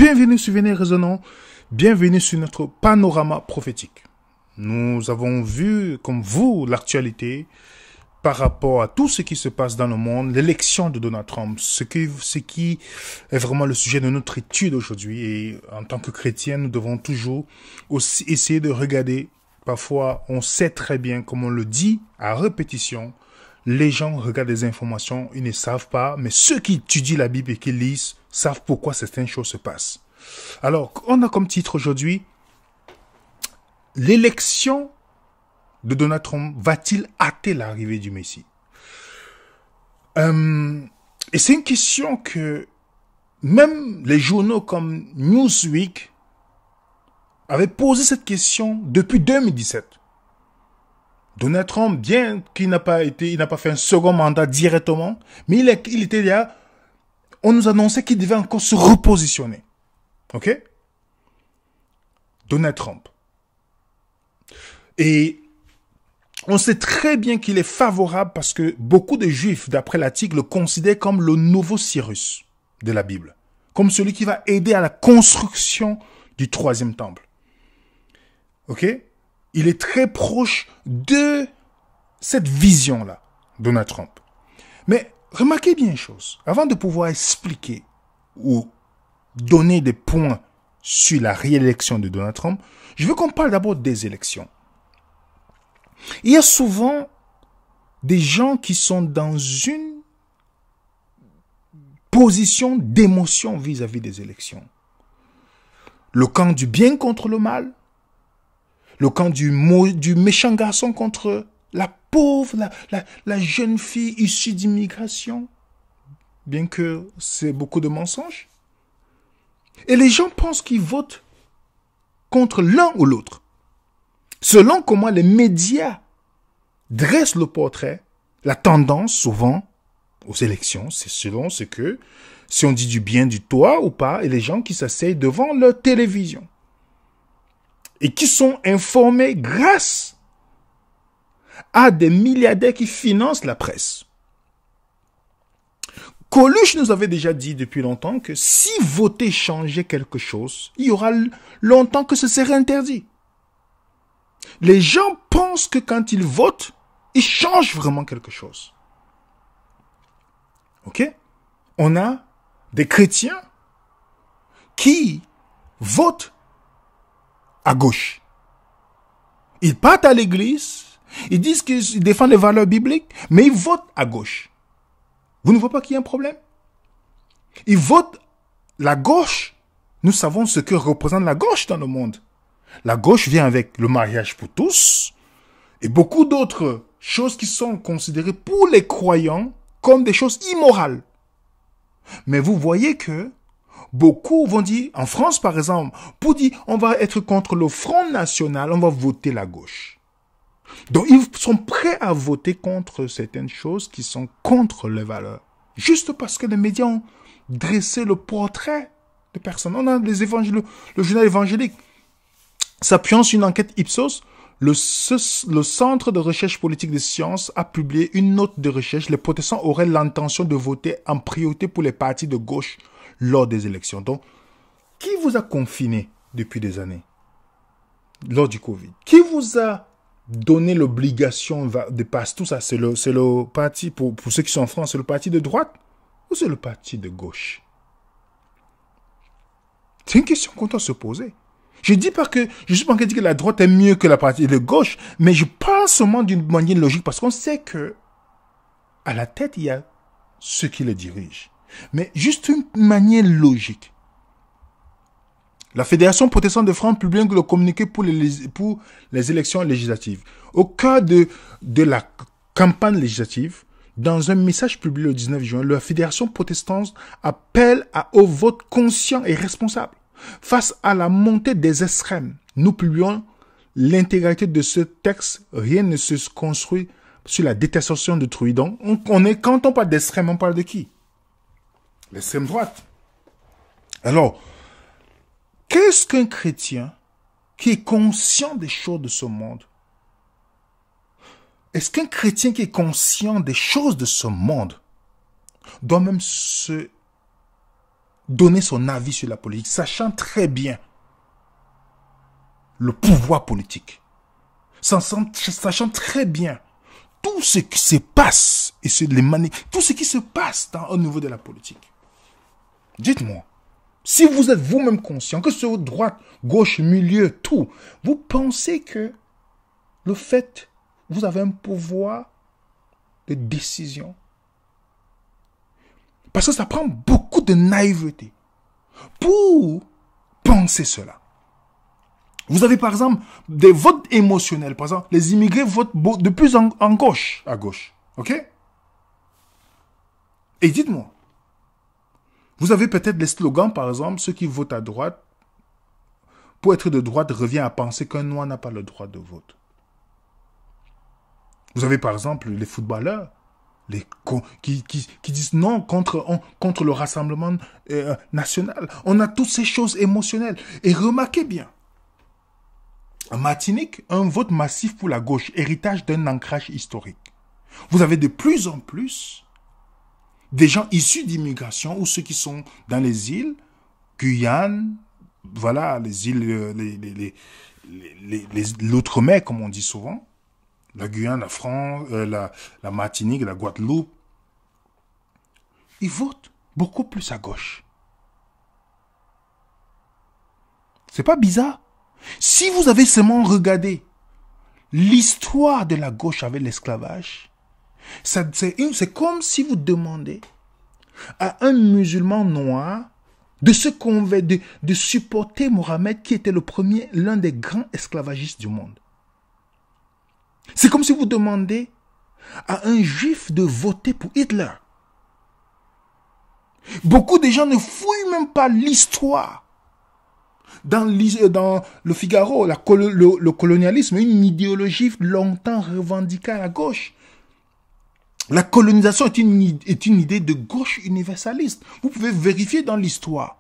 Bienvenue sur Venez Résonnons, bienvenue sur notre panorama prophétique. Nous avons vu, comme vous, l'actualité par rapport à tout ce qui se passe dans le monde, l'élection de Donald Trump, ce qui est vraiment le sujet de notre étude aujourd'hui. Et en tant que chrétiens, nous devons toujours aussi essayer de regarder. Parfois, on sait très bien, comme on le dit à répétition, les gens regardent des informations, ils ne savent pas, mais ceux qui étudient la Bible et qui lisent savent pourquoi certaines choses se passent. Alors, on a comme titre aujourd'hui, l'élection de Donald Trump va-t-il hâter l'arrivée du Messie? Et c'est une question que même les journaux comme Newsweek avaient posé cette question depuis 2017. Donald Trump, bien qu'il n'a pas fait un second mandat directement, mais il était là, on nous annonçait qu'il devait encore se repositionner. Ok? Donald Trump. Et on sait très bien qu'il est favorable parce que beaucoup de Juifs, d'après l'article, le considèrent comme le nouveau Cyrus de la Bible. Comme celui qui va aider à la construction du troisième temple. Ok? Il est très proche de cette vision-là, Donald Trump. Mais remarquez bien une chose. Avant de pouvoir expliquer ou donner des points sur la réélection de Donald Trump, je veux qu'on parle d'abord des élections. Il y a souvent des gens qui sont dans une position d'émotion vis-à-vis des élections. Le camp du bien contre le mal, le camp du méchant garçon contre la pauvre, la jeune fille issue d'immigration, bien que c'est beaucoup de mensonges. Et les gens pensent qu'ils votent contre l'un ou l'autre. Selon comment les médias dressent le portrait, la tendance souvent aux élections, c'est selon ce que, si on dit du bien du toi ou pas, et les gens qui s'asseyent devant leur télévision et qui sont informés grâce à des milliardaires qui financent la presse. Coluche nous avait déjà dit depuis longtemps que si voter changeait quelque chose, il y aura longtemps que ce serait interdit. Les gens pensent que quand ils votent, ils changent vraiment quelque chose. Ok? On a des chrétiens qui votent à gauche. Ils partent à l'église, ils disent qu'ils défendent les valeurs bibliques, mais ils votent à gauche. Vous ne voyez pas qu'il y a un problème? Ils votent la gauche. Nous savons ce que représente la gauche dans le monde. La gauche vient avec le mariage pour tous et beaucoup d'autres choses qui sont considérées pour les croyants comme des choses immorales. Mais vous voyez que beaucoup vont dire, en France par exemple, pour dire on va être contre le Front National, on va voter la gauche. Donc ils sont prêts à voter contre certaines choses qui sont contre les valeurs. Juste parce que les médias ont dressé le portrait de personnes. On a les évangiles, le journal évangélique. S'appuyant sur une enquête Ipsos, le Centre de recherche politique des sciences a publié une note de recherche. Les protestants auraient l'intention de voter en priorité pour les partis de gauche lors des élections. Donc, qui vous a confiné depuis des années lors du Covid? Qui vous a donné l'obligation de passer tout ça? C'est le parti, pour ceux qui sont en France, c'est le parti de droite ou c'est le parti de gauche? C'est une question qu'on doit se poser. Je ne dis pas que, je suis pas en train de dire que la droite est mieux que la partie de gauche, mais je parle seulement d'une manière logique parce qu'on sait que à la tête, il y a ceux qui le dirigent. Mais juste une manière logique. La Fédération protestante de France publie le communiqué pour les élections législatives. Au cœur de la campagne législative, dans un message publié le 19 juin, la Fédération protestante appelle au vote conscient et responsable. Face à la montée des extrêmes, nous publions l'intégralité de ce texte. Rien ne se construit sur la détestation d'autrui. Donc, quand on parle d'extrême, on parle de qui? L'extrême droite. Alors, qu'est-ce qu'un chrétien qui est conscient des choses de ce monde? Est-ce qu'un chrétien qui est conscient des choses de ce monde doit même se donner son avis sur la politique, sachant très bien le pouvoir politique, sachant très bien tout ce qui se passe et tout ce qui se passe au niveau de la politique. Dites-moi, si vous êtes vous-même conscient, que ce soit droite, gauche, milieu, tout, vous pensez que le fait, vous avez un pouvoir de décision. Parce que ça prend beaucoup de naïveté pour penser cela. Vous avez par exemple des votes émotionnels. Par exemple, les immigrés votent de plus en gauche, à gauche. Ok? Et dites-moi, vous avez peut-être des slogans, par exemple, ceux qui votent à droite, pour être de droite, revient à penser qu'un noir n'a pas le droit de vote. Vous avez par exemple les footballeurs qui disent non contre le rassemblement national. On a toutes ces choses émotionnelles. Et remarquez bien, en Martinique, un vote massif pour la gauche, héritage d'un ancrage historique. Vous avez de plus en plus des gens issus d'immigration ou ceux qui sont dans les îles, Guyane, voilà, les îles, l'outre-mer, comme on dit souvent, la Guyane, la France, la Martinique, la Guadeloupe, ils votent beaucoup plus à gauche. C'est pas bizarre? Si vous avez seulement regardé l'histoire de la gauche avec l'esclavage, c'est comme si vous demandez à un musulman noir de se convaincre, de supporter Mohammed qui était l'un des grands esclavagistes du monde. C'est comme si vous demandez à un juif de voter pour Hitler. Beaucoup de gens ne fouillent même pas l'histoire. Dans le Figaro, le colonialisme, une idéologie longtemps revendiquée à la gauche. La colonisation est une idée de gauche universaliste. Vous pouvez vérifier dans l'histoire.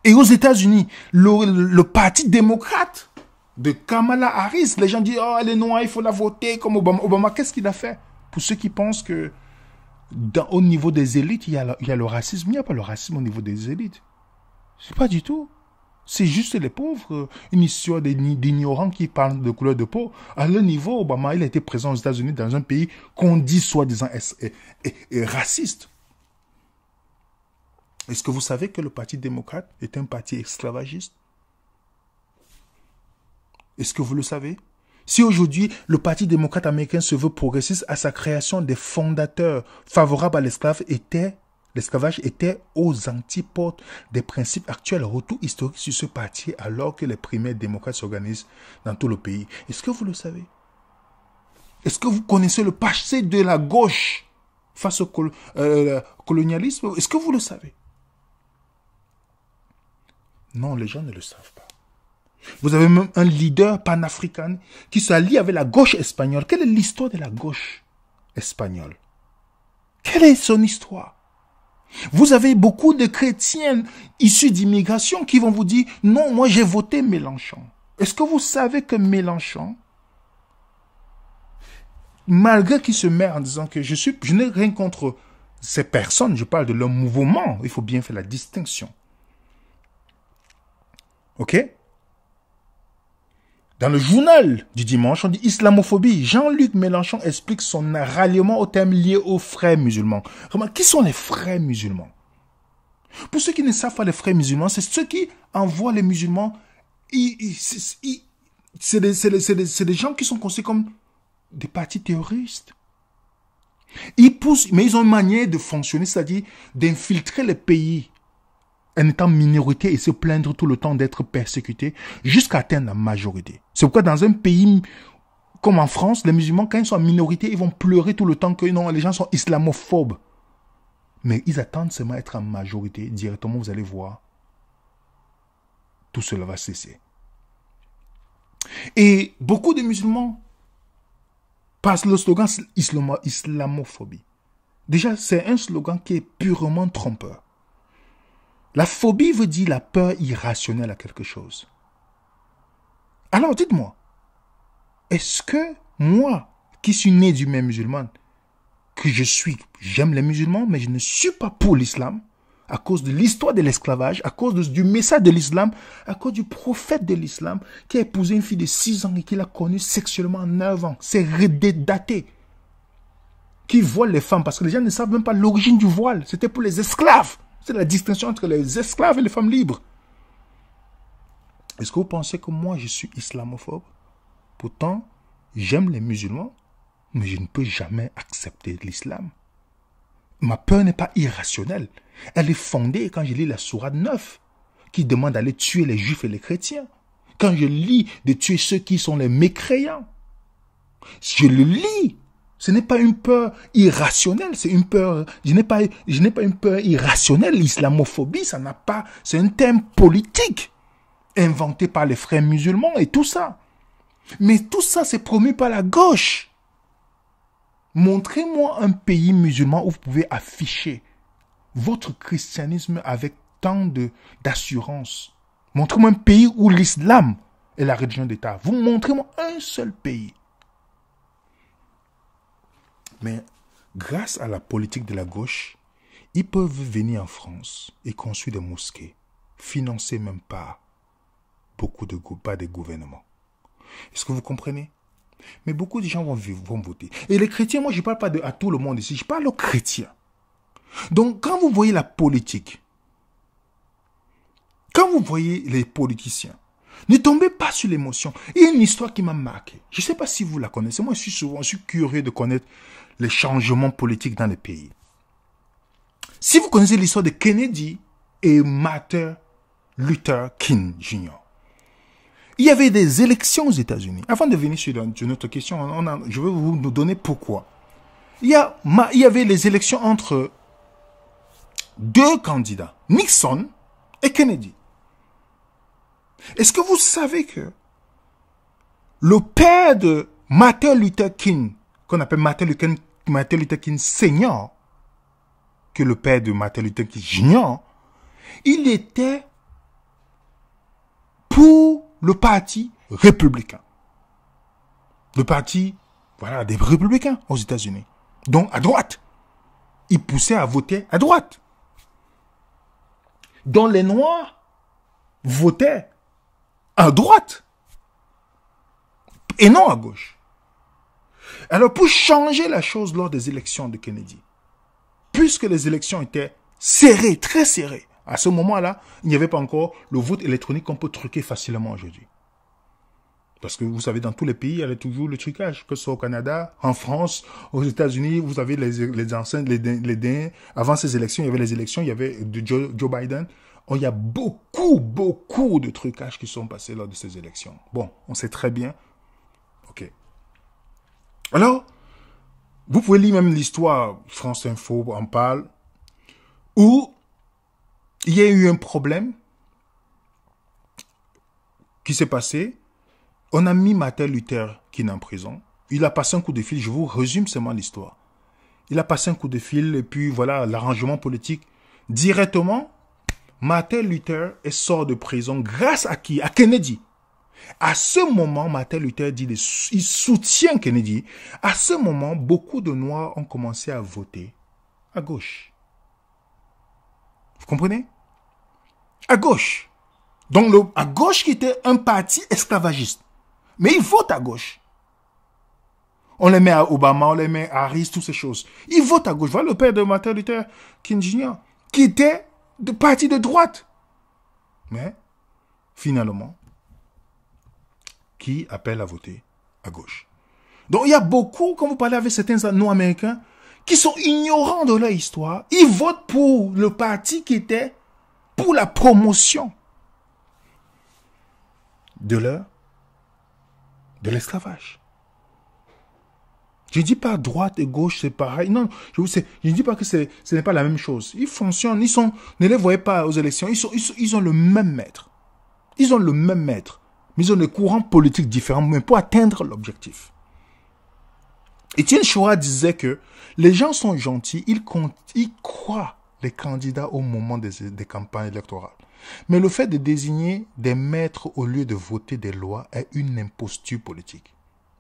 Et aux États-Unis, le parti démocrate de Kamala Harris, les gens disent « Oh, elle est noire, il faut la voter comme Obama. » Obama, qu'est-ce qu'il a fait? Pour ceux qui pensent que au niveau des élites, il y a le racisme. Il n'y a pas le racisme au niveau des élites. C'est pas du tout. C'est juste les pauvres, une histoire d'ignorants qui parlent de couleur de peau. À leur niveau, Obama, il a été présent aux États-Unis dans un pays qu'on dit soi-disant raciste. Est-ce que vous savez que le Parti démocrate est un parti esclavagiste? Est-ce que vous le savez? Si aujourd'hui, le Parti démocrate américain se veut progressiste, à sa création, des fondateurs favorables à l'esclavage étaient aux antipodes des principes actuels. Retour historique sur ce parti alors que les primaires démocrates s'organisent dans tout le pays. Est-ce que vous le savez? Est-ce que vous connaissez le passé de la gauche face au colonialisme? Est-ce que vous le savez? Non, les gens ne le savent pas. Vous avez même un leader panafricain qui s'allie avec la gauche espagnole. Quelle est l'histoire de la gauche espagnole? Quelle est son histoire? Vous avez beaucoup de chrétiens issus d'immigration qui vont vous dire « Non, moi j'ai voté Mélenchon ». Est-ce que vous savez que Mélenchon, malgré qu'il se met en disant que je n'ai rien contre ces personnes, je parle de leur mouvement, il faut bien faire la distinction. Ok? Dans le journal du dimanche, on dit islamophobie. Jean-Luc Mélenchon explique son ralliement au thème lié aux frères musulmans. Comment, qui sont les frères musulmans? Pour ceux qui ne savent pas les frères musulmans, c'est ceux qui envoient les musulmans. C'est des gens qui sont considérés comme des partis terroristes. Ils poussent, mais ils ont une manière de fonctionner, c'est-à-dire d'infiltrer les pays en étant minorité et se plaindre tout le temps d'être persécutés jusqu'à atteindre la majorité. C'est pourquoi dans un pays comme en France, les musulmans, quand ils sont en minorité, ils vont pleurer tout le temps que non, les gens sont islamophobes. Mais ils attendent seulement être en majorité. Directement, vous allez voir, tout cela va cesser. Et beaucoup de musulmans passent le slogan islamophobie. Déjà, c'est un slogan qui est purement trompeur. La phobie veut dire la peur irrationnelle à quelque chose. Alors dites-moi, est-ce que moi, qui suis né d'humain musulmane, que j'aime les musulmans, mais je ne suis pas pour l'islam, à cause de l'histoire de l'esclavage, à cause du message de l'islam, à cause du prophète de l'islam qui a épousé une fille de 6 ans et qui l'a connue sexuellement à 9 ans. C'est daté. Qui voile les femmes, parce que les gens ne savent même pas l'origine du voile. C'était pour les esclaves. C'est la distinction entre les esclaves et les femmes libres. Est-ce que vous pensez que moi, je suis islamophobe? Pourtant, j'aime les musulmans, mais je ne peux jamais accepter l'islam. Ma peur n'est pas irrationnelle. Elle est fondée quand je lis la sourate 9, qui demande d'aller tuer les juifs et les chrétiens. Quand je lis de tuer ceux qui sont les mécréants. Je le lis. Ce n'est pas une peur irrationnelle, c'est une peur, je n'ai pas une peur irrationnelle. L'islamophobie, ça n'a pas, c'est un thème politique inventé par les frères musulmans et tout ça. Mais tout ça, c'est promu par la gauche. Montrez-moi un pays musulman où vous pouvez afficher votre christianisme avec tant d'assurance. Montrez-moi un pays où l'islam est la religion d'État. Vous montrez-moi un seul pays. Mais grâce à la politique de la gauche, ils peuvent venir en France et construire des mosquées, financées même par pas des gouvernements. Est-ce que vous comprenez? Mais beaucoup de gens vont voter. Et les chrétiens, moi je ne parle pas à tout le monde ici, je parle aux chrétiens. Donc quand vous voyez la politique, quand vous voyez les politiciens, ne tombez pas sur l'émotion. Il y a une histoire qui m'a marqué. Je ne sais pas si vous la connaissez. Moi, je suis curieux de connaître les changements politiques dans les pays. Si vous connaissez l'histoire de Kennedy et Martin Luther King Jr., il y avait des élections aux États-Unis. Avant de venir sur notre question, je vais vous donner pourquoi. Il y avait les élections entre deux candidats, Nixon et Kennedy. Est-ce que vous savez que le père de Martin Luther King, qu'on appelle Martin Luther King Senior, que le père de Martin Luther King Jr., il était pour le parti républicain. Le parti, voilà, des républicains aux États-Unis. Donc à droite. Il poussait à voter à droite. Donc les Noirs votaient à droite et non à gauche. Alors pour changer la chose lors des élections de Kennedy, puisque les élections étaient serrées, très serrées, à ce moment-là, il n'y avait pas encore le vote électronique qu'on peut truquer facilement aujourd'hui. Parce que vous savez, dans tous les pays, il y avait toujours le trucage, que ce soit au Canada, en France, aux États-Unis, vous avez les anciens, avant ces élections, il y avait les élections, il y avait Joe Biden. Il y a beaucoup de trucages qui sont passés lors de ces élections. Bon, on sait très bien. Ok. Alors, vous pouvez lire même l'histoire, France Info en parle, où il y a eu un problème qui s'est passé. On a mis Martin Luther King en prison. Il a passé un coup de fil, je vous résume seulement l'histoire. Il a passé un coup de fil et puis voilà, l'arrangement politique. Directement, Martin Luther sort de prison grâce à qui? À Kennedy. À ce moment, Martin Luther dit, il soutient Kennedy. À ce moment, beaucoup de Noirs ont commencé à voter à gauche. Vous comprenez? À gauche. Donc, à gauche qui était un parti esclavagiste. Mais ils votent à gauche. On les met à Obama, on les met à Harris, toutes ces choses. Ils votent à gauche. Voilà le père de Martin Luther King Jr., qui était de parti de droite. Mais, finalement, qui appelle à voter à gauche. Donc, il y a beaucoup, quand vous parlez avec certains non-américains, qui sont ignorants de leur histoire. Ils votent pour le parti qui était pour la promotion de l'esclavage. Je ne dis pas droite et gauche, c'est pareil. Non, je ne dis pas que ce n'est pas la même chose. Ils fonctionnent, ne les voyez pas aux élections. Ils ont le même maître. Ils ont le même maître. Mais ils ont des courants politiques différents, mais pour atteindre l'objectif. Étienne Chouard disait que les gens sont gentils, ils croient les candidats au moment des campagnes électorales. Mais le fait de désigner des maîtres au lieu de voter des lois est une imposture politique.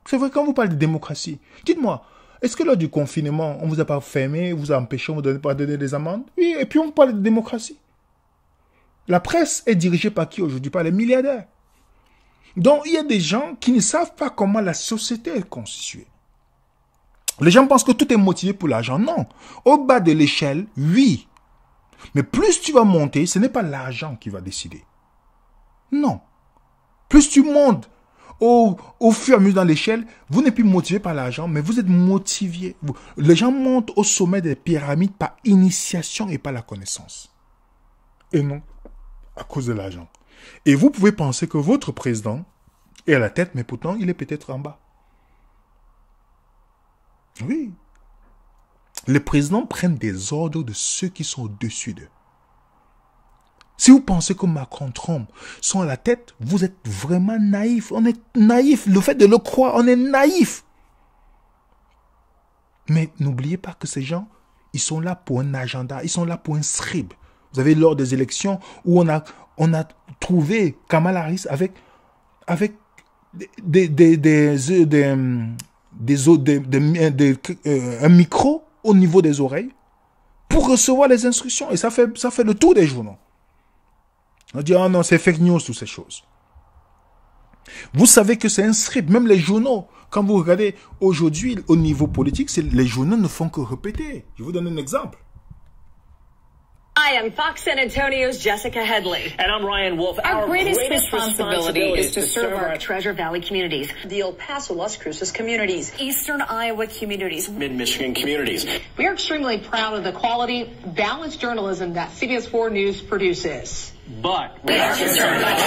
C'est vrai, quand vous parlez de démocratie, dites-moi, Est-ce que lors du confinement, on ne vous a pas fermé, vous a empêché, on ne vous a pas donné des amendes? Oui, et puis on parle de démocratie. La presse est dirigée par qui aujourd'hui? Par les milliardaires. Donc, il y a des gens qui ne savent pas comment la société est constituée. Les gens pensent que tout est motivé pour l'argent. Non. Au bas de l'échelle, oui. Mais plus tu vas monter, ce n'est pas l'argent qui va décider. Non. Plus tu montes au fur et à mesure dans l'échelle, vous n'êtes plus motivé par l'argent, mais vous êtes motivé. Les gens montent au sommet des pyramides par initiation et par la connaissance. Et non à cause de l'argent. Et vous pouvez penser que votre président est à la tête, mais pourtant, il est peut-être en bas. Oui. Les présidents prennent des ordres de ceux qui sont au-dessus d'eux. Si vous pensez que Macron, Trump sont à la tête, vous êtes vraiment naïf. On est naïf. Le fait de le croire, on est naïf. Mais n'oubliez pas que ces gens, ils sont là pour un agenda, ils sont là pour un scribe. Vous avez lors des élections où on a trouvé Kamala Harris avec un micro au niveau des oreilles pour recevoir les instructions. Et ça fait le tour des journaux. On dit, oh non, c'est fake news, toutes ces choses. Vous savez que c'est un script. Même les journaux, quand vous regardez aujourd'hui au niveau politique, les journaux ne font que répéter. Je vous donne un exemple. Hi, I'm Fox San Antonio's Jessica Headley. And I'm Ryan Wolf. Our greatest responsibility is to serve our Treasure Valley communities, the El Paso, Las Cruces communities, Eastern Iowa communities, Mid-Michigan communities. We are extremely proud of the quality, balanced journalism that CBS 4 News produces. But we are concerned about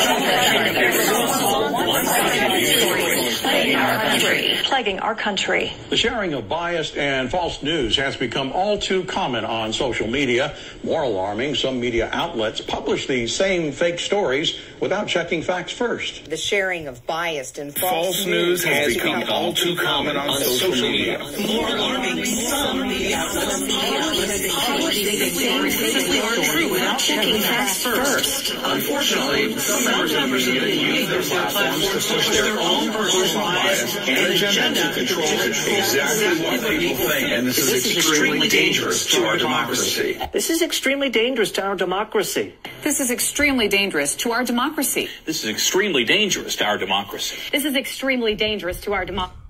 plaguing our country. The sharing of biased and false news has become all too common on social media. More alarming, some media outlets publish these same fake stories without checking facts first. The sharing of biased and False news has become all too common on social media. More alarming, some media outlets publish these stories without checking facts first. Unfortunately, some members of the media use their platforms to push their own personal bias and agenda to control exactly what people think. And this is extremely dangerous to our democracy. this is extremely dangerous to our democracy. This is extremely dangerous to our democracy. This is extremely dangerous to our democracy. This is extremely dangerous to our democracy.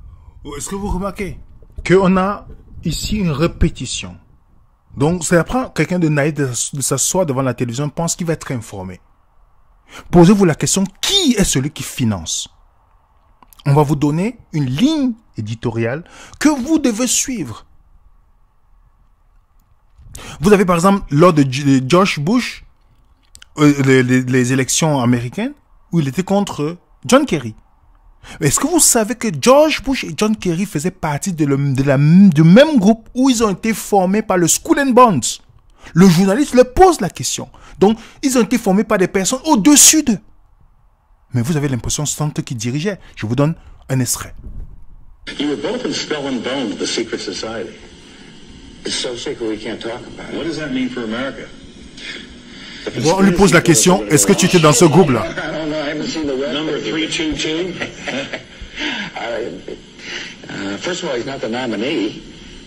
Est-ce que vous remarquez qu'on a ici une répétition? Donc, ça apprend quelqu'un de naïf de s'asseoir devant la télévision, pense qu'il va être informé. Posez-vous la question, qui est celui qui finance? On va vous donner une ligne éditoriale que vous devez suivre. Vous avez par exemple, lors de George Bush, les élections américaines, où il était contre John Kerry. Est-ce que vous savez que George Bush et John Kerry faisaient partie du même groupe où ils ont été formés par le Skull and Bones? Le journaliste leur pose la question. Donc, ils ont été formés par des personnes au-dessus d'eux. Mais vous avez l'impression que c'est eux qui dirigeaient. Je vous donne un extrait. You were both in Skull and Bones, the secret society. It's so secret we can't talk about it. What does that mean for America? Bon, on lui pose la question, est-ce que tu étais dans ce groupe-là? I don't know, I haven't seen the web. Number 322? First of all, he's not the nominee.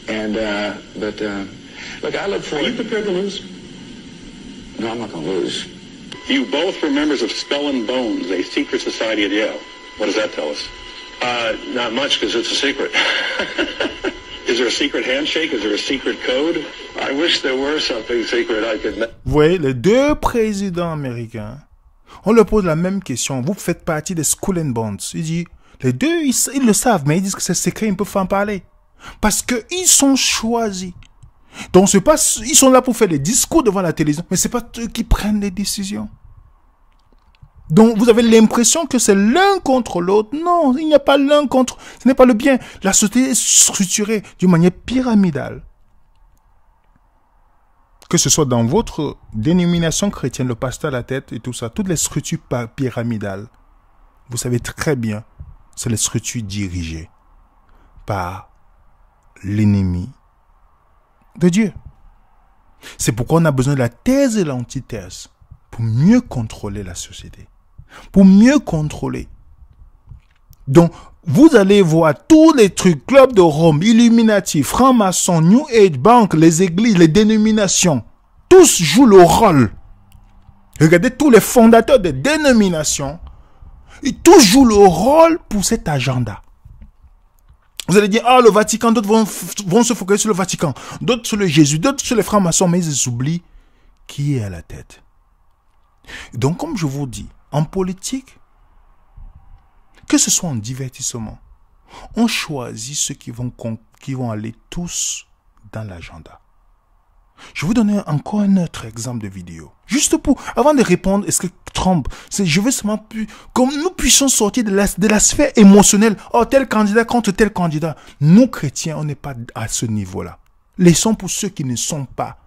And, look, I look for... Are you prepared to lose? No, I'm not going to lose. You both were members of Skull and Bones, a secret society at Yale. What does that tell us? Not much, because it's a secret. Is there a secret handshake? Is there a secret code? I wish there were something secret I could... Vous voyez, les deux présidents américains, on leur pose la même question. Vous faites partie des Skull and Bones. Il dit, les deux, ils le savent, mais ils disent que c'est secret, ils ne peuvent pas en parler. Parce qu'ils sont choisis. Donc, c'est pas, ils sont là pour faire des discours devant la télévision, mais c'est pas eux qui prennent les décisions. Donc, vous avez l'impression que c'est l'un contre l'autre. Non, il n'y a pas l'un contre... Ce n'est pas le bien. La société est structurée d'une manière pyramidale. Que ce soit dans votre dénomination chrétienne, le pasteur à la tête et tout ça, toutes les structures pyramidales, vous savez très bien, c'est les structures dirigées par l'ennemi de Dieu. C'est pourquoi on a besoin de la thèse et l'antithèse pour mieux contrôler la société. Pour mieux contrôler. Donc, vous allez voir tous les trucs, Club de Rome, Illuminati, franc-maçon, New Age, banque, les églises, les dénominations, tous jouent le rôle. Regardez tous les fondateurs des dénominations, ils tous jouent le rôle pour cet agenda. Vous allez dire, ah, le Vatican, d'autres vont se focaliser sur le Vatican, d'autres sur le Jésus, d'autres sur les francs-maçons, mais ils oublient qui est à la tête. Donc, comme je vous dis, en politique, que ce soit en divertissement, on choisit ceux qui vont aller tous dans l'agenda. Je vais vous donner encore un autre exemple de vidéo. Juste pour, avant de répondre, est-ce que Trump, je veux seulement comme nous puissions sortir de la sphère émotionnelle. Oh, tel candidat contre tel candidat. Nous, chrétiens, on n'est pas à ce niveau-là. Laissons pour ceux qui ne sont pas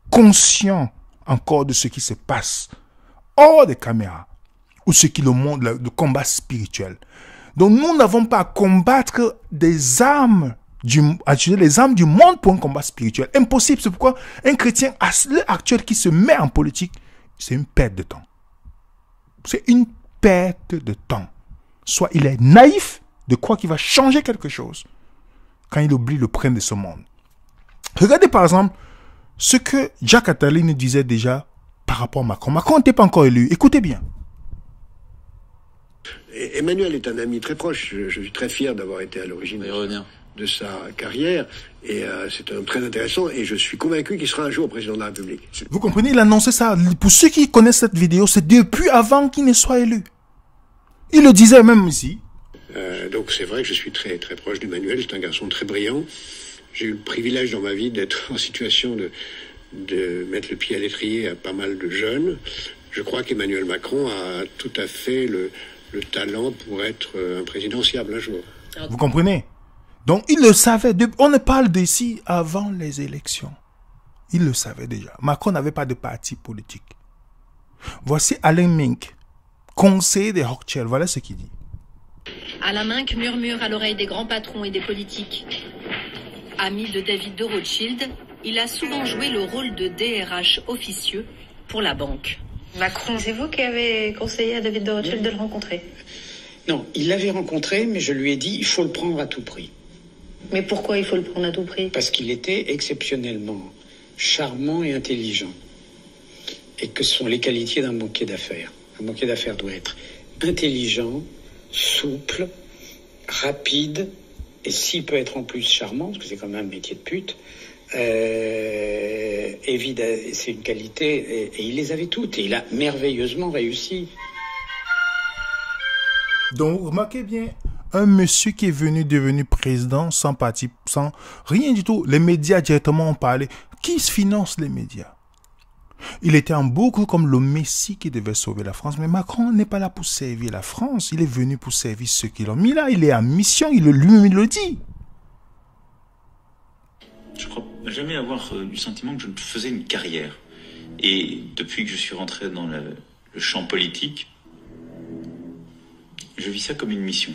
conscients encore de ce qui se passe hors des caméras. Ou ce qui est le combat spirituel. Donc, nous n'avons pas à combattre des armes les armes du monde pour un combat spirituel. Impossible. C'est pourquoi un chrétien à l'heure actuelle qui se met en politique, c'est une perte de temps. C'est une perte de temps. Soit il est naïf de croire qu'il va changer quelque chose quand il oublie le prince de ce monde. Regardez par exemple ce que Jacques Attali nous disait déjà par rapport à Macron. Macron n'était pas encore élu. Écoutez bien. Emmanuel est un ami très proche. Je suis très fier d'avoir été à l'origine de sa carrière et c'est un très intéressant et je suis convaincu qu'il sera un jour président de la République. Vous comprenez, il a annoncé ça. Pour ceux qui connaissent cette vidéo, c'est depuis avant qu'il ne soit élu. Il le disait même ici. Donc c'est vrai que je suis très très proche d'Emmanuel, c'est un garçon très brillant. J'ai eu le privilège dans ma vie d'être en situation de mettre le pied à l'étrier à pas mal de jeunes. Je crois qu'Emmanuel Macron a tout à fait le talent pour être un présidentiable un jour. Vous comprenez? Donc, il le savait. On ne parle d'ici avant les élections. Il le savait déjà. Macron n'avait pas de parti politique. Voici Alain Mink, conseiller des Rothschild. Voilà ce qu'il dit. Alain Mink murmure à l'oreille des grands patrons et des politiques. Ami de David de Rothschild, il a souvent joué le rôle de DRH officieux pour la banque. Macron, c'est vous qui avez conseillé à David de Rothschild de le rencontrer? Non, il l'avait rencontré, mais je lui ai dit, il faut le prendre à tout prix. Mais pourquoi il faut le prendre à tout prix? Parce qu'il était exceptionnellement charmant et intelligent. Et que ce sont les qualités d'un banquier d'affaires. Un banquier d'affaires doit être intelligent, souple, rapide, et s'il peut être en plus charmant, parce que c'est quand même un métier de pute, évidemment, c'est une qualité, et il les avait toutes, et il a merveilleusement réussi. Donc, remarquez bien, un monsieur qui est devenu président sans parti, sans rien du tout. Les médias directement ont parlé. Qui se finance les médias? Il était en boucle comme le Messie qui devait sauver la France. Mais Macron n'est pas là pour servir la France. Il est venu pour servir ceux qui l'ont mis là. Il est en mission. Lui-même, il le dit. Je crois jamais avoir eu le sentiment que je faisais une carrière. Et depuis que je suis rentré dans le champ politique, je vis ça comme une mission.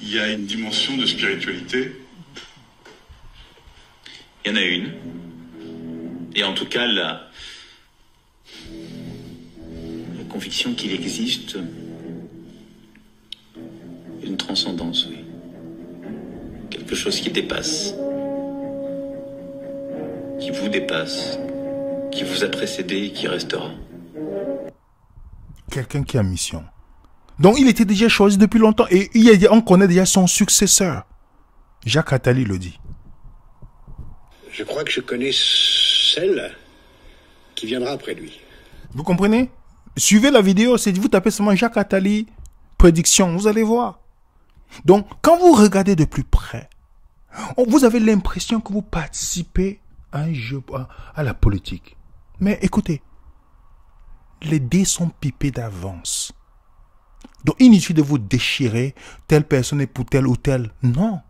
Il y a une dimension de spiritualité. Il y en a une. Et en tout cas, la conviction qu'il existe une transcendance, oui. Quelque chose qui dépasse. Qui vous dépasse. Qui vous a précédé et qui restera. Quelqu'un qui a mission. Donc, il était déjà choisi depuis longtemps. Et on connaît déjà son successeur. Jacques Attali le dit. Je crois que je connais celle qui viendra après lui. Vous comprenez? Suivez la vidéo. Vous tapez seulement Jacques Attali, prédiction. Vous allez voir. Donc, quand vous regardez de plus près, vous avez l'impression que vous participez à un jeu, à la politique. Mais écoutez, les dés sont pipés d'avance. Donc, inutile de vous déchirer, telle personne est pour telle ou telle. Non.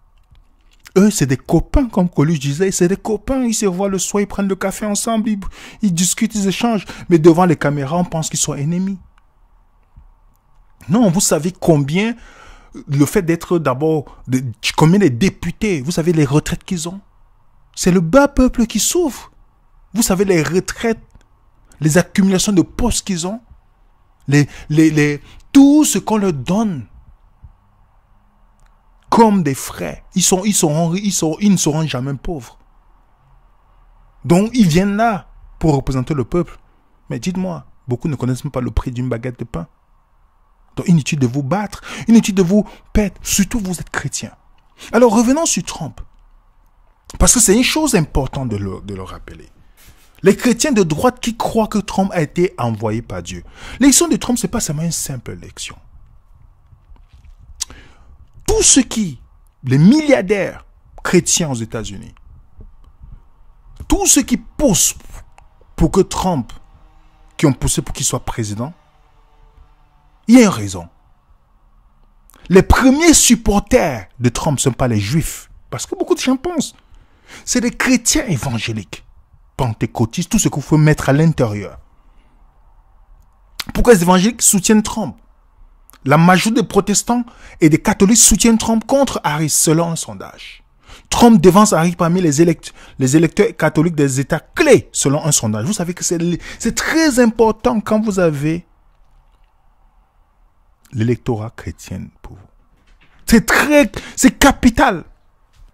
Eux, c'est des copains, comme Coluche disait. C'est des copains. Ils se voient le soir, ils prennent le café ensemble, ils discutent, ils échangent. Mais devant les caméras, on pense qu'ils sont ennemis. Non, vous savez combien, le fait d'être d'abord, combien de députés, vous savez les retraites qu'ils ont. C'est le bas peuple qui souffre. Vous savez les retraites, les accumulations de postes qu'ils ont. Tout ce qu'on leur donne. comme des frères. Ils ne seront jamais pauvres. Donc, ils viennent là pour représenter le peuple. Mais dites-moi, beaucoup ne connaissent même pas le prix d'une baguette de pain. Donc, inutile de vous battre, inutile de vous perdre. Surtout, vous êtes chrétiens. Alors, revenons sur Trump. Parce que c'est une chose importante de le rappeler. Les chrétiens de droite qui croient que Trump a été envoyé par Dieu. L'élection de Trump, ce n'est pas seulement une simple élection. Tous ceux les milliardaires chrétiens aux États-Unis, tous ceux qui poussent pour que Trump, qui ont poussé pour qu'il soit président, il y a une raison. Les premiers supporters de Trump ne sont pas les juifs, parce que beaucoup de gens pensent. C'est les chrétiens évangéliques, pentecôtistes, tout ce qu'il faut mettre à l'intérieur. Pourquoi les évangéliques soutiennent Trump? La majorité des protestants et des catholiques soutiennent Trump contre Harris, selon un sondage. Trump devance Harris parmi les électeurs catholiques des États clés, selon un sondage. Vous savez que c'est très important quand vous avez l'électorat chrétien pour vous. C'est capital.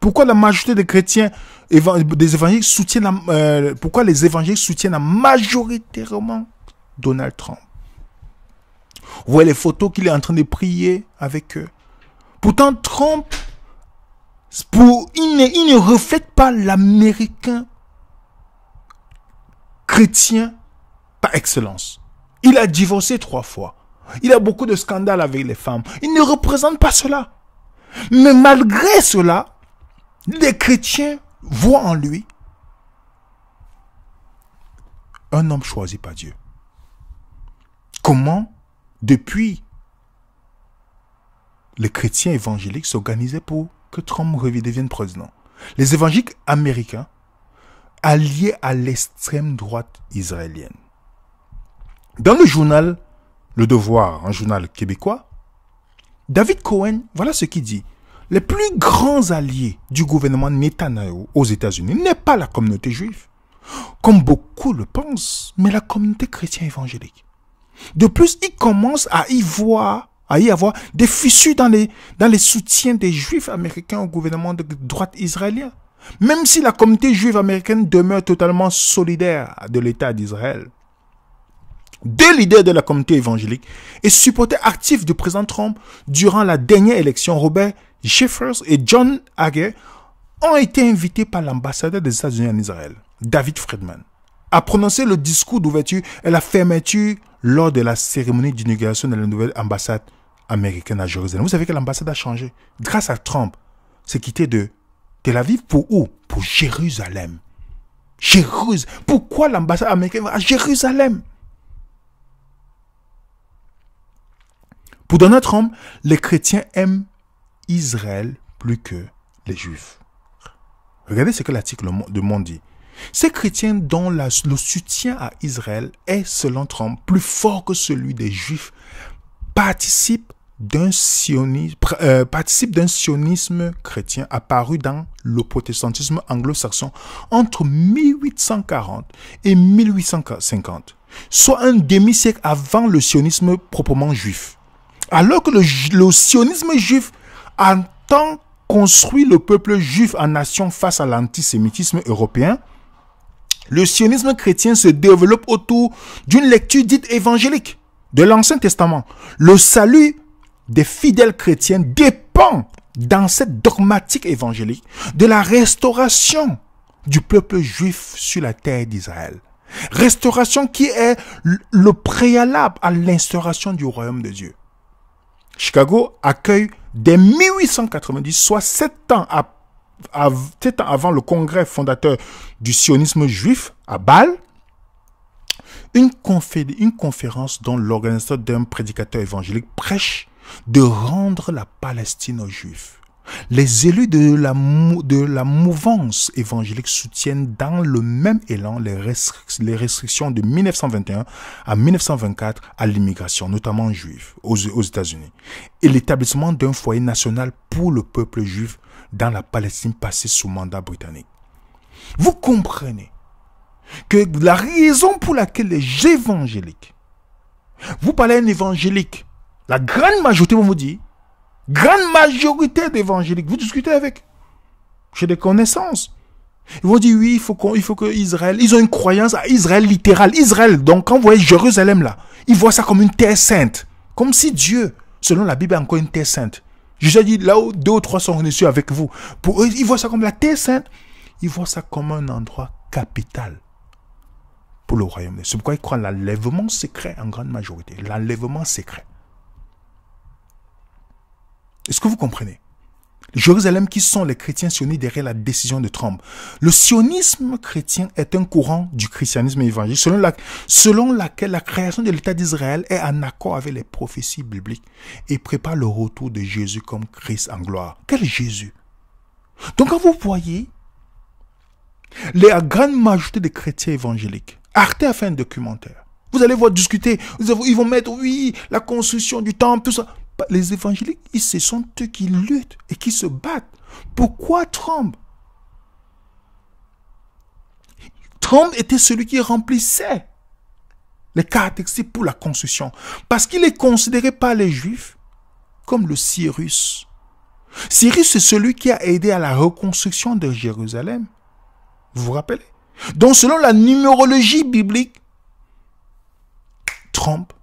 Pourquoi la majorité des chrétiens, des évangéliques soutiennent, pourquoi les évangéliques soutiennent majoritairement Donald Trump? Vous voyez les photos qu'il est en train de prier avec eux. Pourtant, Trump, il ne reflète pas l'Américain chrétien par excellence. Il a divorcé 3 fois. Il a beaucoup de scandales avec les femmes. Il ne représente pas cela. Mais malgré cela, les chrétiens voient en lui un homme choisi par Dieu. Comment, depuis, les chrétiens évangéliques s'organisaient pour que Trump devienne président? Les évangéliques américains alliés à l'extrême droite israélienne. Dans le journal Le Devoir, un journal québécois, David Cohen, voilà ce qu'il dit. Les plus grands alliés du gouvernement Netanyahou aux États-Unis n'est pas la communauté juive, comme beaucoup le pensent, mais la communauté chrétienne évangélique. De plus, il commence à y avoir des fissures dans les soutiens des juifs américains au gouvernement de droite israélien. Même si la communauté juive américaine demeure totalement solidaire de l'État d'Israël. 2 leaders de la communauté évangélique et supporters actifs du président Trump durant la dernière élection, Robert Jeffers et John Hagee, ont été invités par l'ambassadeur des États-Unis en Israël, David Friedman, à prononcer le discours d'ouverture et la fermeture lors de la cérémonie d'inauguration de la nouvelle ambassade américaine à Jérusalem. Vous savez que l'ambassade a changé. Grâce à Trump, c'est quitté de Tel Aviv pour où? Pour Jérusalem. Pourquoi l'ambassade américaine va à Jérusalem? Pour Donald Trump, les chrétiens aiment Israël plus que les juifs. Regardez ce que l'article de Monde dit. Ces chrétiens dont le soutien à Israël est, selon Trump, plus fort que celui des juifs, participent d'un sionisme chrétien apparu dans le protestantisme anglo-saxon entre 1840 et 1850, soit un demi-siècle avant le sionisme proprement juif. Alors que le sionisme juif entend construire le peuple juif en nation face à l'antisémitisme européen, le sionisme chrétien se développe autour d'une lecture dite évangélique de l'Ancien Testament. Le salut des fidèles chrétiens dépend, dans cette dogmatique évangélique, de la restauration du peuple juif sur la terre d'Israël. Restauration qui est le préalable à l'instauration du royaume de Dieu. Chicago accueille dès 1890, soit 7 ans avant le congrès fondateur du sionisme juif à Bâle, une conférence dont l'organisateur d'un prédicateur évangélique prêche de rendre la Palestine aux Juifs. Les élus de la mouvance évangélique soutiennent dans le même élan les restrictions de 1921 à 1924 à l'immigration, notamment juive, aux États-Unis, et l'établissement d'un foyer national pour le peuple juif dans la Palestine passée sous mandat britannique. Vous comprenez que la raison pour laquelle les évangéliques, vous parlez à un évangélique, la grande majorité vont vous dire, Grande majorité d'évangéliques, vous discutez avec. J'ai des connaissances. Ils vont dire oui, il faut que Israël, ils ont une croyance à Israël littérale. Israël, donc quand vous voyez Jérusalem là, ils voient ça comme une terre sainte. Comme si Dieu, selon la Bible, est encore une terre sainte. J'ai dit là où 2 ou 3 sont reçus avec vous. Pour eux, ils voient ça comme la terre sainte. Ils voient ça comme un endroit capital pour le royaume. C'est pourquoi ils croient l'enlèvement secret en grande majorité. L'enlèvement secret. Est-ce que vous comprenez? Jérusalem, qui sont les chrétiens sionistes derrière la décision de Trump. Le sionisme chrétien est un courant du christianisme évangélique selon laquelle la création de l'État d'Israël est en accord avec les prophéties bibliques et prépare le retour de Jésus comme Christ en gloire. Quel Jésus? Donc quand vous voyez la grande majorité des chrétiens évangéliques, Arte a fait un documentaire. Vous allez voir discuter, ils vont mettre, oui, la construction du temple, tout ça. Les évangéliques, ce sont eux qui luttent et qui se battent. Pourquoi Trump? Trump était celui qui remplissait les caractéristiques pour la construction. Parce qu'il est considéré par les Juifs comme le Cyrus. Cyrus, c'est celui qui a aidé à la reconstruction de Jérusalem. Vous vous rappelez? Donc, selon la numérologie biblique, Trump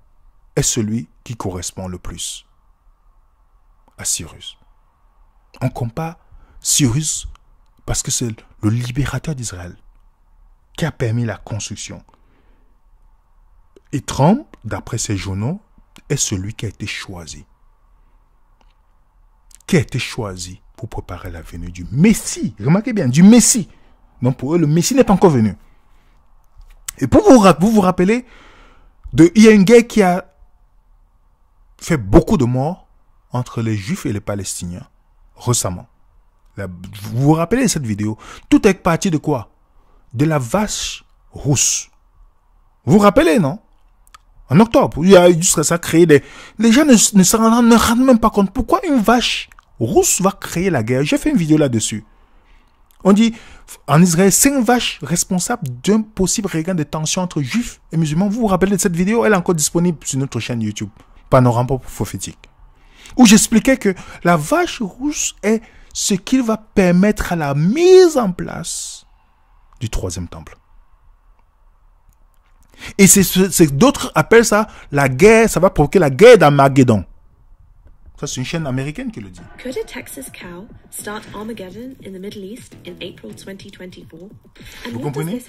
est celui qui correspond le plus à Cyrus. On compare Cyrus parce que c'est le libérateur d'Israël qui a permis la construction. Et Trump, d'après ses journaux, est celui qui a été choisi. Qui a été choisi pour préparer la venue du Messie. Remarquez bien, du Messie. Donc pour eux, le Messie n'est pas encore venu. Et pour vous rappeler, il y a une guerre qui a fait beaucoup de morts entre les Juifs et les Palestiniens, récemment. Vous vous rappelez de cette vidéo? Tout est parti de quoi? De la vache rousse. Vous vous rappelez, non? En octobre, il y a juste ça créé des... Les gens ne se rendent même pas compte pourquoi une vache rousse va créer la guerre. J'ai fait une vidéo là-dessus. On dit, en Israël, 5 vaches responsables d'un possible regain de tension entre Juifs et musulmans. Vous vous rappelez de cette vidéo? Elle est encore disponible sur notre chaîne YouTube, Panorama prophétique, où j'expliquais que la vache rousse est ce qui va permettre à la mise en place du 3e temple. Et d'autres appellent ça la guerre, ça va provoquer la guerre d'Armageddon. Ça, c'est une chaîne américaine qui le dit. Could a Texas cow start Armageddon in the Middle East in April 2024? Vous comprenez?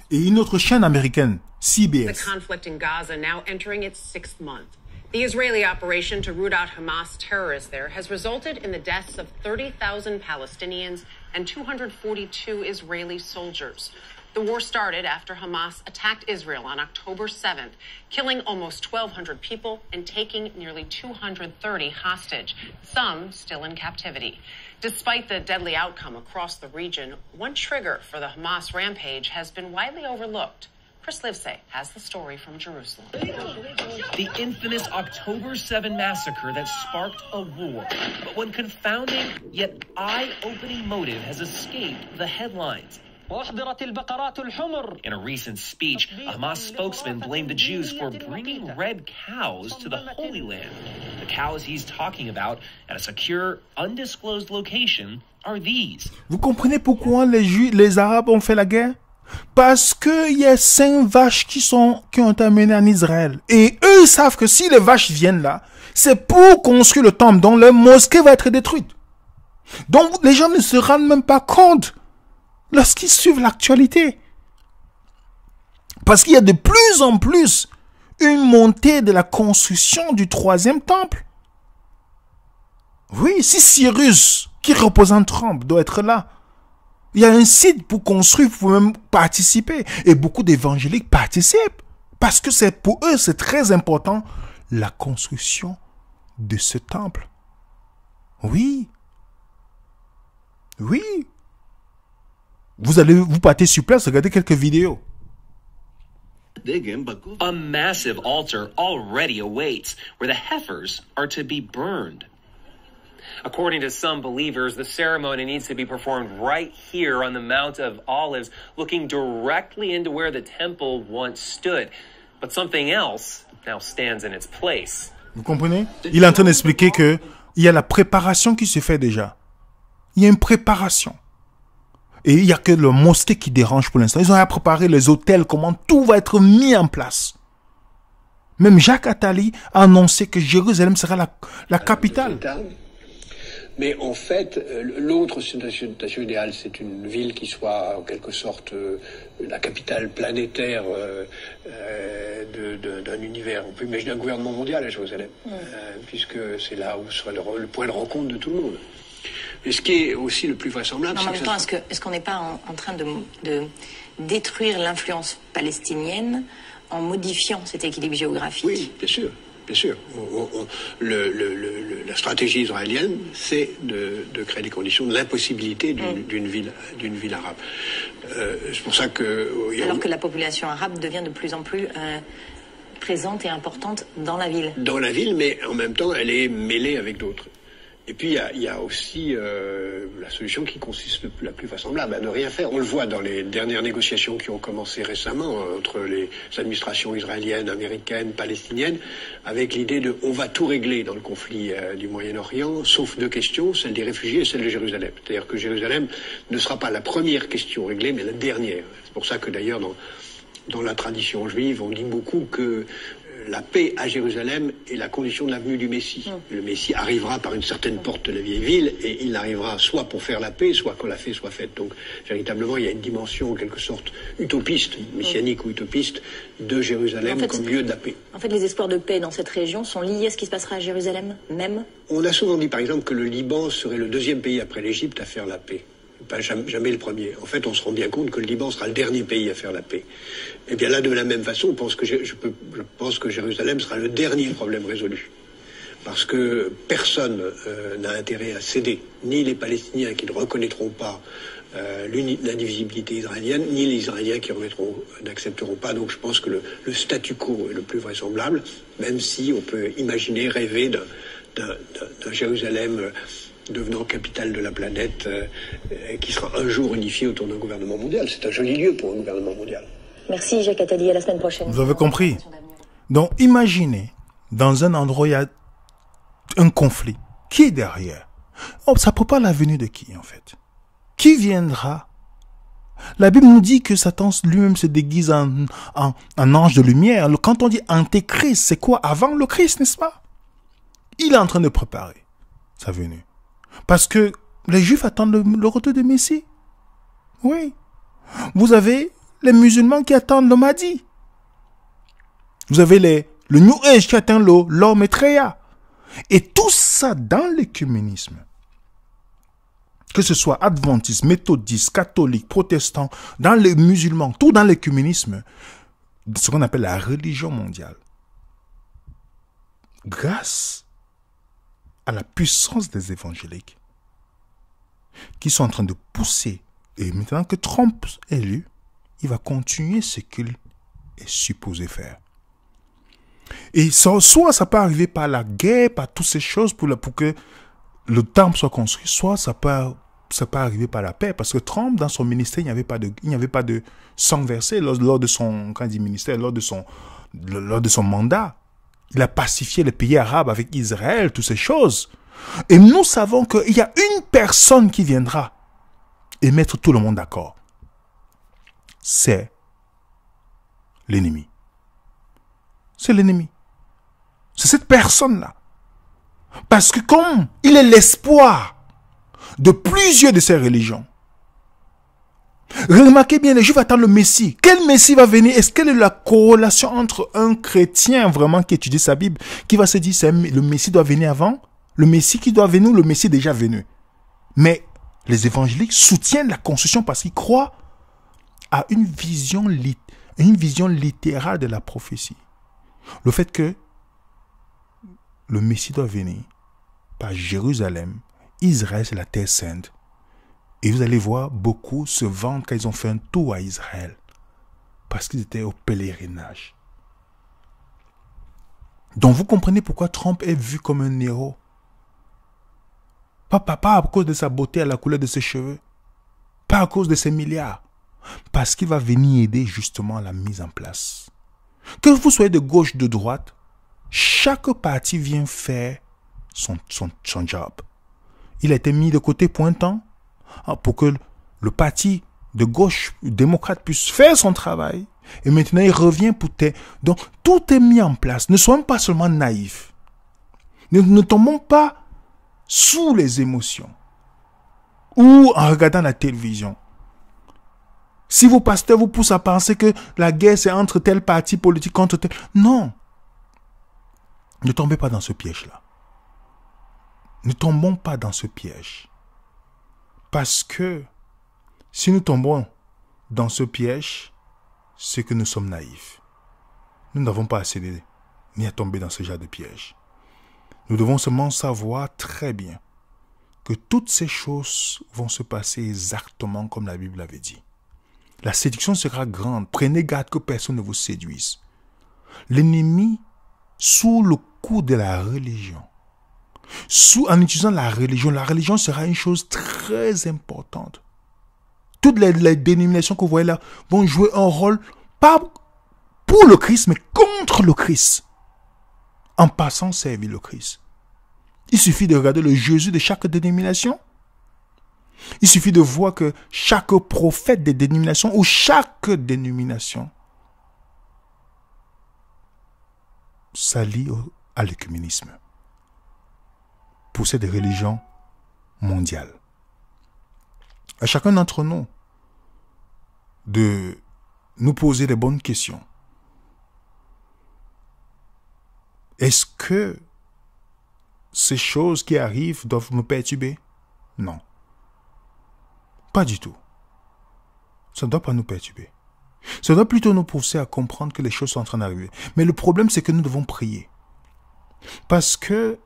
Et une autre chaîne américaine, CBS. The conflict in Gaza now entering its 6th month. The Israeli operation to root out Hamas terrorists there has resulted in the deaths of 30,000 Palestinians and 242 Israeli soldiers. The war started after Hamas attacked Israel on October 7th, killing almost 1,200 people and taking nearly 230 hostage, some still in captivity. Despite the deadly outcome across the region, one trigger for the Hamas rampage has been widely overlooked. Chris Livesay has the story from Jerusalem. The infamous October 7 massacre that sparked a war. But one confounding yet eye-opening motive has escaped the headlines. In a recent speech, a Hamas spokesman blamed the Jews for bringing red cows to the Holy Land. The cows he's talking about at a secure, undisclosed location are these. Vous comprenez pourquoi les Arabes ont fait la guerre? Parce qu'il y a 5 vaches qui ont été amenées en Israël. Et eux, ils savent que si les vaches viennent là, c'est pour construire le temple, dont la mosquée va être détruite. Donc, les gens ne se rendent même pas compte lorsqu'ils suivent l'actualité. Parce qu'il y a de plus en plus une montée de la construction du 3e temple. Oui, si Cyrus, qui représente Trump, doit être là, il y a un site pour construire, pour même participer. Et beaucoup d'évangéliques participent. Parce que c'est pour eux, c'est très important, la construction de ce temple. Oui. Oui. Vous partez sur place, regardez quelques vidéos. A massive altar already awaits, where the heifers are to be burned. According to some believers, the ceremony needs to be performed right here on the Mount of Olives, looking directly into where the temple once stood. But something else now stands in its place. Vous comprenez? Il est en train d'expliquer que il y a la préparation qui se fait déjà. Il y a une préparation. Et il n'y a que le mosquée qui dérange pour l'instant. Ils ont à préparer les hôtels, comment tout va être mis en place. Même Jacques Attali a annoncé que Jérusalem sera la capitale. Mais en fait, l'autre situation idéale, c'est une ville qui soit en quelque sorte la capitale planétaire d'un univers. On peut imaginer un gouvernement mondial à Jérusalem, puisque c'est là où sera le point de rencontre de tout le monde. Mais ce qui est aussi le plus vraisemblable, c'est en même temps, est-ce qu'on n'est pas en train de détruire l'influence palestinienne en modifiant cet équilibre géographique? Oui, bien sûr. Bien sûr. La stratégie israélienne, c'est de créer des conditions de l'impossibilité d'une ville arabe. C'est pour ça que... Alors que la population arabe devient de plus en plus présente et importante dans la ville. Dans la ville, mais en même temps, elle est mêlée avec d'autres. Et puis, il y a aussi la solution qui consiste la plus vraisemblable à ne rien faire. On le voit dans les dernières négociations qui ont commencé récemment entre les administrations israéliennes, américaines, palestiniennes, avec l'idée de on va tout régler dans le conflit du Moyen-Orient, sauf deux questions, celle des réfugiés et celle de Jérusalem. C'est-à-dire que Jérusalem ne sera pas la première question réglée, mais la dernière. C'est pour ça que d'ailleurs, dans la tradition juive, on dit beaucoup que la paix à Jérusalem est la condition de la venue du Messie. Le Messie arrivera par une certaine porte de la vieille ville et il arrivera soit pour faire la paix, soit quand la paix soit faite. Donc, véritablement, il y a une dimension, en quelque sorte, utopiste, messianique ou utopiste, de Jérusalem comme lieu de la paix. En fait, les espoirs de paix dans cette région sont liés à ce qui se passera à Jérusalem même? On a souvent dit, par exemple, que le Liban serait le deuxième pays après l'Égypte à faire la paix. Pas jamais le premier. En fait, on se rend bien compte que le Liban sera le dernier pays à faire la paix. Et bien là, de la même façon, je pense que Jérusalem sera le dernier problème résolu. Parce que personne n'a intérêt à céder, ni les Palestiniens qui ne reconnaîtront pas l'indivisibilité israélienne, ni les Israéliens qui n'accepteront pas. Donc je pense que le statu quo est le plus vraisemblable, même si on peut imaginer, rêver d'un Jérusalem devenant capitale de la planète, qui sera un jour unifié autour d'un gouvernement mondial. C'est un joli lieu pour un gouvernement mondial. Merci Jacques Attali, à la semaine prochaine. Vous avez compris. Donc imaginez, dans un endroit où il y a un conflit, qui est derrière? Ça ne peut pas la venue de qui en fait? Qui viendra? La Bible nous dit que Satan lui-même se déguise en ange de lumière. Quand on dit antéchrist, c'est quoi? Avant le Christ, n'est-ce pas? Il est en train de préparer sa venue. Parce que les Juifs attendent le retour de Messie. Oui. Vous avez les musulmans qui attendent le Mahdi. Vous avez le New Age qui attend l'homme Maitreya. Et tout ça dans l'écuménisme. Que ce soit adventiste, méthodiste, catholique, protestant, dans les musulmans, tout dans l'écuménisme, ce qu'on appelle la religion mondiale. Grâce à la puissance des évangéliques qui sont en train de pousser. Et maintenant que Trump est élu, il va continuer ce qu'il est supposé faire. Et soit ça peut arriver par la guerre, par toutes ces choses pour que le temple soit construit, soit ça peut arriver par la paix. Parce que Trump, dans son ministère, il n'y avait pas de sang versé lors de son ministère, lors de son mandat. Il a pacifié les pays arabes avec Israël, toutes ces choses. Et nous savons qu'il y a une personne qui viendra et mettre tout le monde d'accord. C'est l'ennemi. C'est l'ennemi. C'est cette personne-là. Parce que comme il est l'espoir de plusieurs de ces religions, remarquez bien, les Juifs attendent le Messie. Quel Messie va venir? Est-ce quelle est la corrélation entre un chrétien vraiment qui étudie sa Bible, qui va se dire le Messie doit venir avant, le Messie qui doit venir, le Messie est déjà venu? Mais les évangéliques soutiennent la construction parce qu'ils croient à une vision littérale de la prophétie. Le fait que le Messie doit venir par Jérusalem, Israël c'est la terre sainte. Et vous allez voir beaucoup se vendre quand ils ont fait un tour à Israël. Parce qu'ils étaient au pèlerinage. Donc vous comprenez pourquoi Trump est vu comme un héros. Pas à cause de sa beauté, à la couleur de ses cheveux. Pas à cause de ses milliards. Parce qu'il va venir aider justement à la mise en place. Que vous soyez de gauche, de droite, chaque parti vient faire son job. Il a été mis de côté pour un temps pour que le parti de gauche démocrate puisse faire son travail. Et maintenant, il revient pour Donc, tout est mis en place. Ne soyons pas seulement naïfs. Ne tombons pas sous les émotions ou en regardant la télévision. Si vos pasteurs vous poussent à penser que la guerre, c'est entre tel parti politique contre tel... Non. Ne tombez pas dans ce piège-là. Ne tombons pas dans ce piège. Parce que si nous tombons dans ce piège, c'est que nous sommes naïfs. Nous n'avons pas à céder ni à tomber dans ce genre de piège. Nous devons seulement savoir très bien que toutes ces choses vont se passer exactement comme la Bible l'avait dit. La séduction sera grande. Prenez garde que personne ne vous séduise. L'ennemi, sous le coup de la religion, en utilisant la religion sera une chose très importante. Toutes les dénominations que vous voyez là vont jouer un rôle, pas pour le Christ, mais contre le Christ, en passant servir le Christ. Il suffit de regarder le Jésus de chaque dénomination. Il suffit de voir que chaque prophète des dénominations ou chaque dénomination s'allie à l'œcuménisme pour cette religion mondiale. À chacun d'entre nous de nous poser les bonnes questions. Est-ce que ces choses qui arrivent doivent me perturber? Non. Pas du tout. Ça ne doit pas nous perturber. Ça doit plutôt nous pousser à comprendre que les choses sont en train d'arriver. Mais le problème, c'est que nous devons prier. Parce que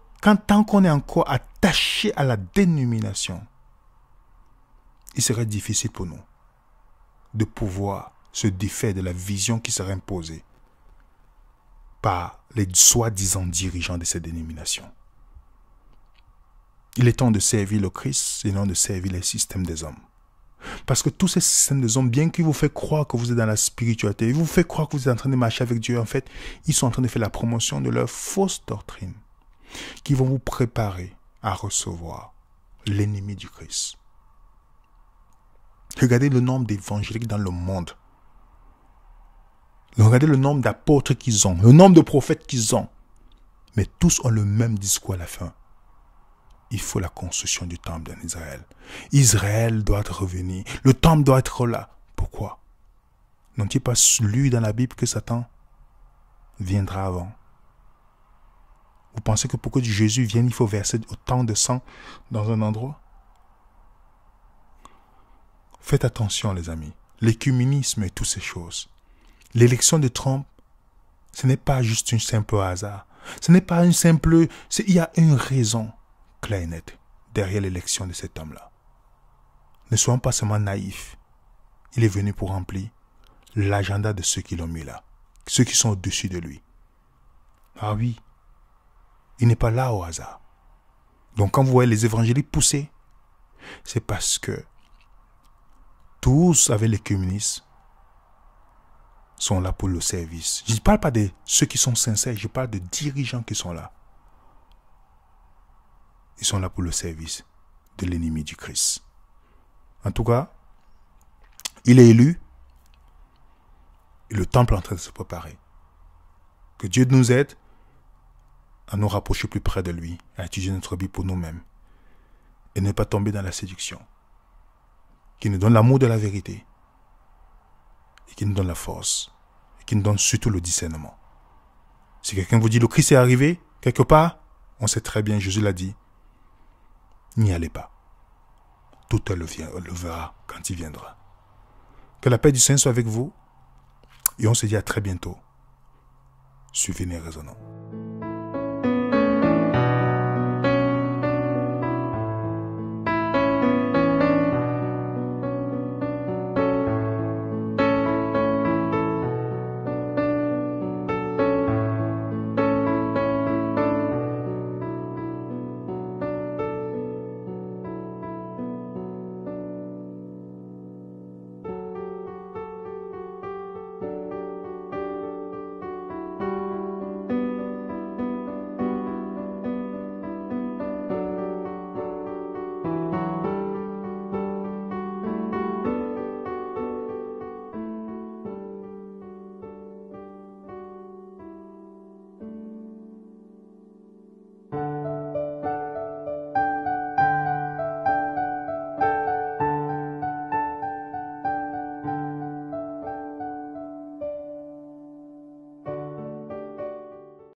tant qu'on est encore attaché à la dénomination, il serait difficile pour nous de pouvoir se défaire de la vision qui serait imposée par les soi-disant dirigeants de ces dénominations. Il est temps de servir le Christ et non de servir les systèmes des hommes. Parce que tous ces systèmes des hommes, bien qu'ils vous fassent croire que vous êtes dans la spiritualité, ils vous font croire que vous êtes en train de marcher avec Dieu, en fait, ils sont en train de faire la promotion de leurs fausses doctrines qui vont vous préparer à recevoir l'ennemi du Christ. Regardez le nombre d'évangéliques dans le monde. Regardez le nombre d'apôtres qu'ils ont, le nombre de prophètes qu'ils ont. Mais tous ont le même discours à la fin. Il faut la construction du temple en Israël. Israël doit revenir. Le temple doit être là. Pourquoi? N'ont-ils pas lu dans la Bible que Satan viendra avant? Vous pensez que pour que Jésus vienne, il faut verser autant de sang dans un endroit? Faites attention, les amis. L'écuménisme et toutes ces choses. L'élection de Trump, ce n'est pas juste un simple hasard. Ce n'est pas une simple... Il y a une raison claire et nette derrière l'élection de cet homme-là. Ne soyons pas seulement naïfs. Il est venu pour remplir l'agenda de ceux qui l'ont mis là. Ceux qui sont au-dessus de lui. Ah oui. Il n'est pas là au hasard. Donc quand vous voyez les évangéliques pousser, c'est parce que tous avec l'écuménisme sont là pour le service. Je ne parle pas de ceux qui sont sincères, je parle de dirigeants qui sont là. Ils sont là pour le service de l'ennemi du Christ. En tout cas, il est élu et le temple est en train de se préparer. Que Dieu nous aide à nous rapprocher plus près de lui, à étudier notre Bible pour nous-mêmes et ne pas tomber dans la séduction. Qui nous donne l'amour de la vérité et qui nous donne la force et qui nous donne surtout le discernement. Si quelqu'un vous dit le Christ est arrivé quelque part, on sait très bien, Jésus l'a dit, n'y allez pas. Tout le verra quand il viendra. Que la paix du Seigneur soit avec vous et on se dit à très bientôt. Suivez les raisonnants.